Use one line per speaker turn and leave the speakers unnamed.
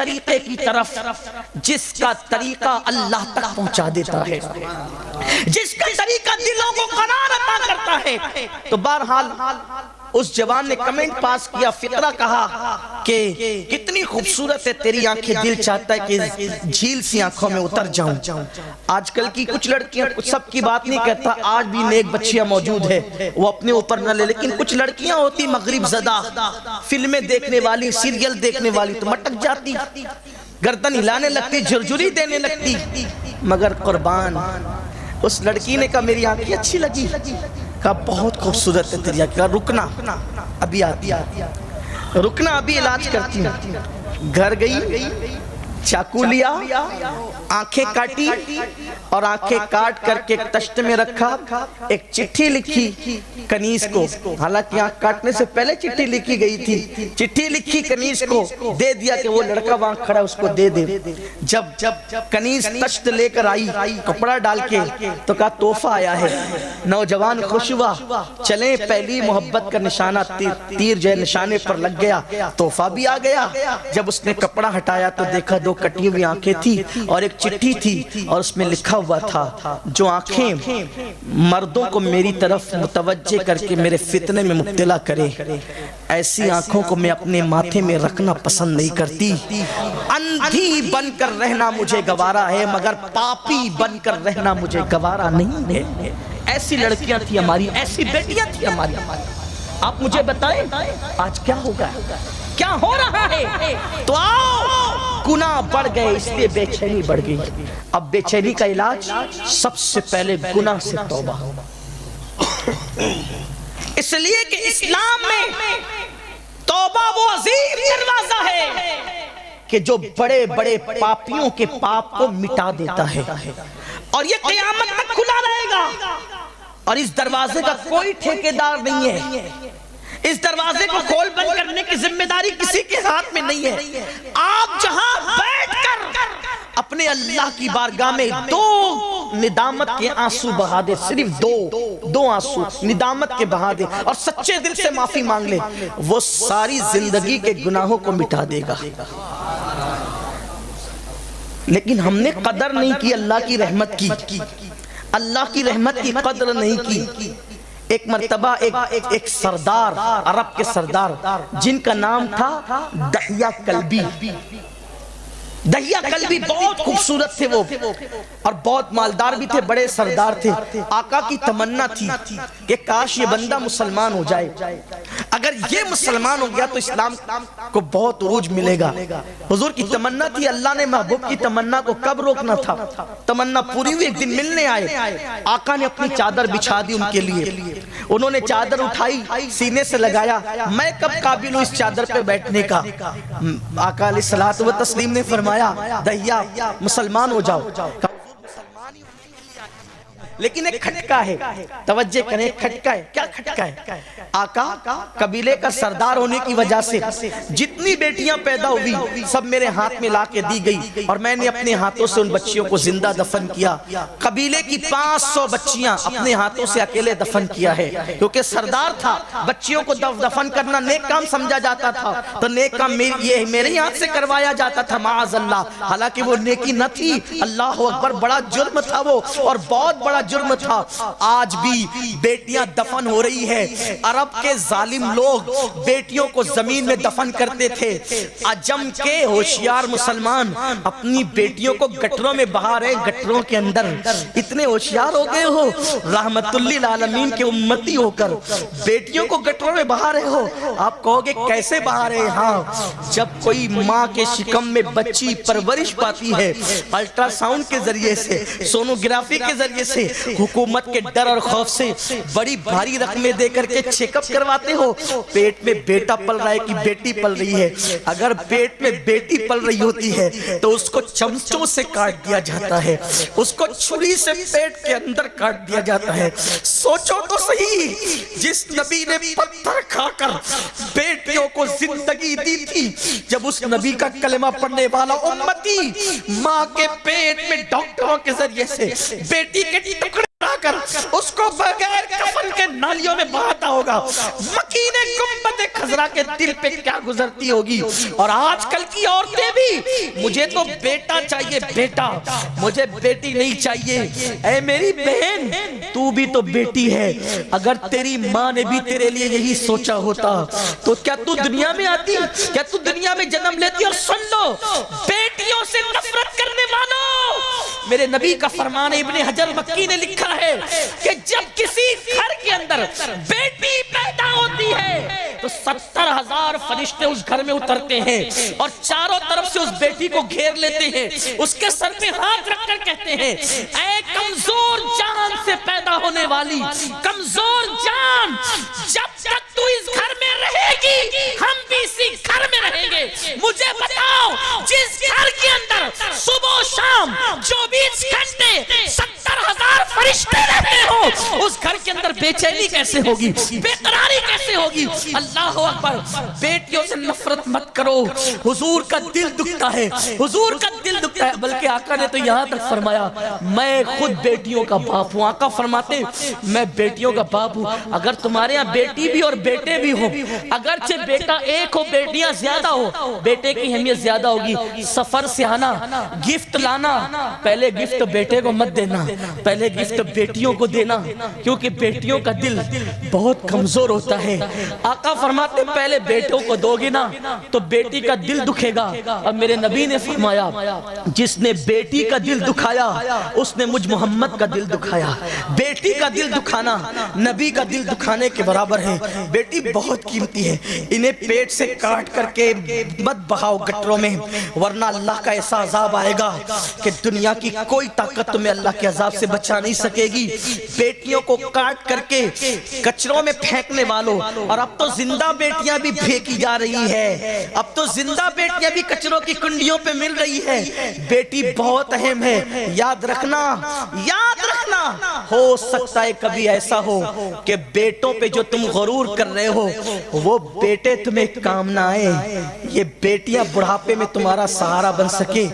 طریقے کی طرف جس کا طریقہ اللہ تک پہنچا دیتا ہے، جس کا طریقہ دلوں کو قرار عطا کرتا ہے۔ تو بہرحال اس جوان نے کمنٹ پاس کیا، فقرہ کہا کہ کتنی خوبصورت ہے تیری آنکھیں، دل چاہتا ہے کہ جھیل سی آنکھوں میں اتر جاؤں۔ آج کل کی کچھ لڑکیاں، سب کی بات نہیں کہتا، آج بھی نیک بچیاں موجود ہے، وہ اپنے اوپر نہ لے، لیکن کچھ لڑکیاں ہوتی مغرب زدہ، فلمیں دیکھنے والی، سیریل دیکھنے والی، تو مٹک جاتی، گردن ہلانے لگتی، جھرجھری دینے لگتی۔ مگر قربان اس لڑکی نے کہا میری آنکھیں اچھی لگی، کہا بہت خوبصورت ہے تیری آنکھیں، کہا رکنا ابھی آتی، رکنا ابھی علاج کرتی ہوں۔ گھر گئی، چاقو لیا، آنکھیں کاٹی، اور آنکھیں کاٹ کر کے ایک تشت میں رکھا، ایک چٹھی لکھی کنیز کو، حالانکہ آنکھ کاٹنے سے پہلے چٹھی لکھی گئی تھی، چٹھی لکھی کنیز کو دے دیا کہ وہ لڑکا وہاں کھڑا اس کو دے دے۔ جب کنیز تشت لے کر آئی کپڑا ڈال کے تو کہا تحفہ آیا ہے۔ نوجوان خوش ہوا، چلیں پہلی محبت کا نشانہ تیر جو ہے نشانے پر لگ گیا، تحفہ بھی آ گیا۔ جب اس نے کپڑا ہٹایا تو دیکھا دو کٹی ہوئی آنکھیں تھی اور ایک چٹھی تھی، اور اس میں لکھا ہوا تھا جو آنکھیں مردوں کو میری طرف متوجہ کر کے میرے فتنے میں مبتلا کرے، ایسی آنکھوں کو میں اپنے ماتھے میں رکھنا پسند نہیں کرتی۔ اندھی بن کر رہنا مجھے گوارا ہے، مگر پاپی بن کر رہنا مجھے گوارا نہیں ہے۔ ایسی لڑکیاں تھی ہماری، ایسی بیٹیاں تھی ہماری۔ آپ مجھے بتائیں آج کیا ہوگا، کیا ہو رہا ہے؟ تو آؤ، گناہ بڑھ گئے اس لیے بے چینی بڑھ گئی۔ اب بے چینی کا علاج سب سے پہلے گناہ سے توبہ، اس لیے کہ اسلام میں توبہ وہ عظیم دروازہ ہے کہ جو بڑے بڑے پاپیوں کے پاپ کو مٹا دیتا ہے، اور یہ قیامت تک کھلا رہے گا، اور اس دروازے کا کوئی ٹھیکیدار نہیں ہے، اس دروازے کو کھول بند کرنے کی ذمہ داری کسی کے ہاتھ میں نہیں ہے۔ آپ جہاں بیٹھ کر اپنے اللہ کی بارگاہ میں دو ندامت کے آنسو بہا دے، صرف دو آنسو ندامت کے بہا دے، اور سچے دل سے معافی مانگ لے، وہ ساری زندگی کے گناہوں کو مٹا دے گا۔ لیکن ہم نے قدر نہیں کی اللہ کی رحمت کی، اللہ کی رحمت کی قدر نہیں کی۔ ایک مرتبہ ایک سردار، عرب کے سردار جن کا نام تھا دحیہ کلبی، دحیہ کلبی بہت خوبصورت تھے وہ، اور بہت مالدار بھی تھے، بڑے سردار تھے۔ آقا کی تمنا تھی کہ کاش یہ بندہ مسلمان ہو جائے، اگر یہ مسلمان ہو گیا تو اسلام کو بہت عروج ملے گا۔ حضور کی تمنا تھی، اللہ نے محبوب کی تمنا کو کب روکنا تھا؟ تمنا پوری ہوئی، ایک دن ملنے آئے، آقا نے اپنی چادر بچھا دی ان کے لیے، انہوں نے چادر اٹھائی، سینے سے لگایا، میں کب قابل ہوں اس چادر پہ بیٹھنے کا؟ آقا علیہ الصلوۃ والتسلیم نے فرمایا دحیہ مسلمان ہو جاؤ۔ لیکن ایک کھٹکا ہے، توجہ کریں، ایک کھٹکا ہے۔ کیا کھٹکا ہے؟ آقا قبیلے کا سردار ہونے کی وجہ سے جتنی بیٹیاں پیدا ہوئی سب میرے ہاتھ میں لا کے دی گئی، اور میں نے اپنے ہاتھوں سے ان بچیوں کو زندہ دفن کیا۔ قبیلے کی 500 بچیاں اپنے ہاتھوں سے اکیلے دفن کیا ہے، کیونکہ سردار تھا، بچیوں کو دفن کرنا نیک کام سمجھا جاتا تھا، تو نیک کام یہ میرے ہاتھ سے کروایا جاتا تھا، معاذ اللہ، حالانکہ وہ نیکی نہ تھی۔ اللہ اکبر، بڑا جرم تھا وہ، اور بہت بڑا جرم تھا۔ آج بھی بیٹیاں دفن ہو رہی ہے، عرب کے ظالم لوگ بیٹیوں کو زمین میں دفن کرتے تھے، عجم کے ہوشیار مسلمان اپنی بیٹیوں کو گٹروں میں بہا رہے، گٹروں کے اندر۔ اتنے ہوشیار ہو گئے ہو، رحمت للعالمین کے امتی ہو کر بیٹیوں کو گٹروں میں بہا رہے ہو۔ آپ کہو گے کیسے بہا رہے؟ ہاں، جب کوئی ماں کے شکم میں بچی پرورش پاتی ہے، الٹرا ساؤنڈ کے ذریعے سے، سونوگرافی کے ذریعے سے، حکومت کے ڈر اور خوف سے بڑی بھاری رقمیں دے کر کے چیک اپ کرواتے ہو، پیٹ میں بیٹا پل رہا ہے کہ بیٹی پل رہی ہے؟ اگر پیٹ میں بیٹی پل رہی ہوتی ہے تو اس کو چمچوں سے کاٹ دیا جاتا ہے، اس کو چھری سے پیٹ کے اندر کاٹ دیا جاتا ہے۔ سوچو تو صحیح، جس نبی نے پتھر کھا کر بیٹیوں کو زندگی دی تھی، جب اس نبی کا کلمہ پڑھنے والا امتی ماں کے پیٹ میں ڈاکٹروں کے ذریعے سے بیٹی کے ٹکڑے کر اس کو بغیر کفن کے نالیوں میں بہاتا ہوگا، مکین گنبد خضرا کے دل پہ کیا گزرتی ہوگی۔ اور آج کل کی عورتیں بھی مجھے تو بیٹا چاہیے، بیٹا، مجھے بیٹی نہیں چاہیے۔ اے میری بہن، تو بھی تو بیٹی ہے، اگر تیری ماں نے بھی تیرے لیے یہی سوچا ہوتا تو کیا تو دنیا میں آتی، کیا تو دنیا میں جنم لیتی؟ اور سن لو، بیٹیوں سے نفرت کرنے والوں، میرے نبی کا فرمان ہے، ابن حجر مکی نے لکھا ہے کہ جب کسی گھر کے اندر بیٹی پیدا ہوتی ہے تو 70,000 فرشتے اس گھر میں اترتے ہیں اور چاروں طرف سے اس بیٹی کو گھیر لیتے ہیں، اس کے سر پہ ہاتھ رکھ کر کہتے ہیں، اے کمزور جان سے پیدا ہونے والی کمزور جان، جب تک تو اس گھر میں رہے گی ہم بھی اسی گھر میں رہیں گے۔ مجھے بتاؤ، جس گھر کے اندر صبح و شام 24 گھنٹے 70,000 فرشتے رہتے ہو، اس گھر کے اندر بے چینی کیسے ہوگی، بے قراری کیسے ہوگی؟ اللہ اکبر۔ بیٹیوں سے نفرت مت کرو، حضور کا دل دکھتا ہے، حضور کا دل دکھتا ہے، بلکہ آقا نے تو یہاں تک فرمایا میں خود بیٹیوں کا باپ ہوں۔ آقا فرماتے میں بیٹیوں کا باپ ہوں۔ اگر تمہارے یہاں بیٹی بھی اور بیٹے بھی ہو، اگرچہ بیٹا ایک ہو بیٹیاں زیادہ ہو، بیٹے کی اہمیت زیادہ ہوگی۔ سفر سے آنا، گفٹ لانا، پہلے گفٹ بیٹے کو مت دینا، پہلے گفٹ بیٹیوں کو دینا، کیونکہ بیٹیوں کا دل بہت کمزور ہوتا ہے۔ آقا فرماتے پہلے بیٹوں کو دو گے نا تو بیٹی کا دل دکھے گا۔ اور میرے نبی نے فرمایا جس نے بیٹی کا دل دکھایا اس نے مجھ محمد کا دل دکھایا۔ بیٹی کا دل دکھانا نبی کا دل دکھانے کے برابر ہے۔ بیٹی بہت قیمتی ہے، انہیں پیٹ سے کاٹ کر کے مت بہاؤ گٹروں میں، ورنہ اللہ کا ایسا عذاب آئے گا کہ دنیا کی کوئی طاقت تمہیں اللہ کے عذاب سے بچا نہیں سکے گی۔ بیٹیوں کو کاٹ کر کے کچروں میں پھینکنے والوں، اور اب تو زندہ بیٹیاں بھی پھینکی جا رہی ہے، اب تو زندہ بیٹیاں بھی کچروں کی کنڈیوں پہ مل رہی ہے۔ بیٹی بہت اہم ہے، یاد رکھنا، یاد رکھنا۔ ہو سکتا ہے کبھی ایسا ہو کہ بیٹوں پہ جو تم غرور کر رہے ہو وہ بیٹے تمہیں کام نہ آئے، یہ بیٹیاں بڑھاپے میں تمہارا سہارا بن سکے۔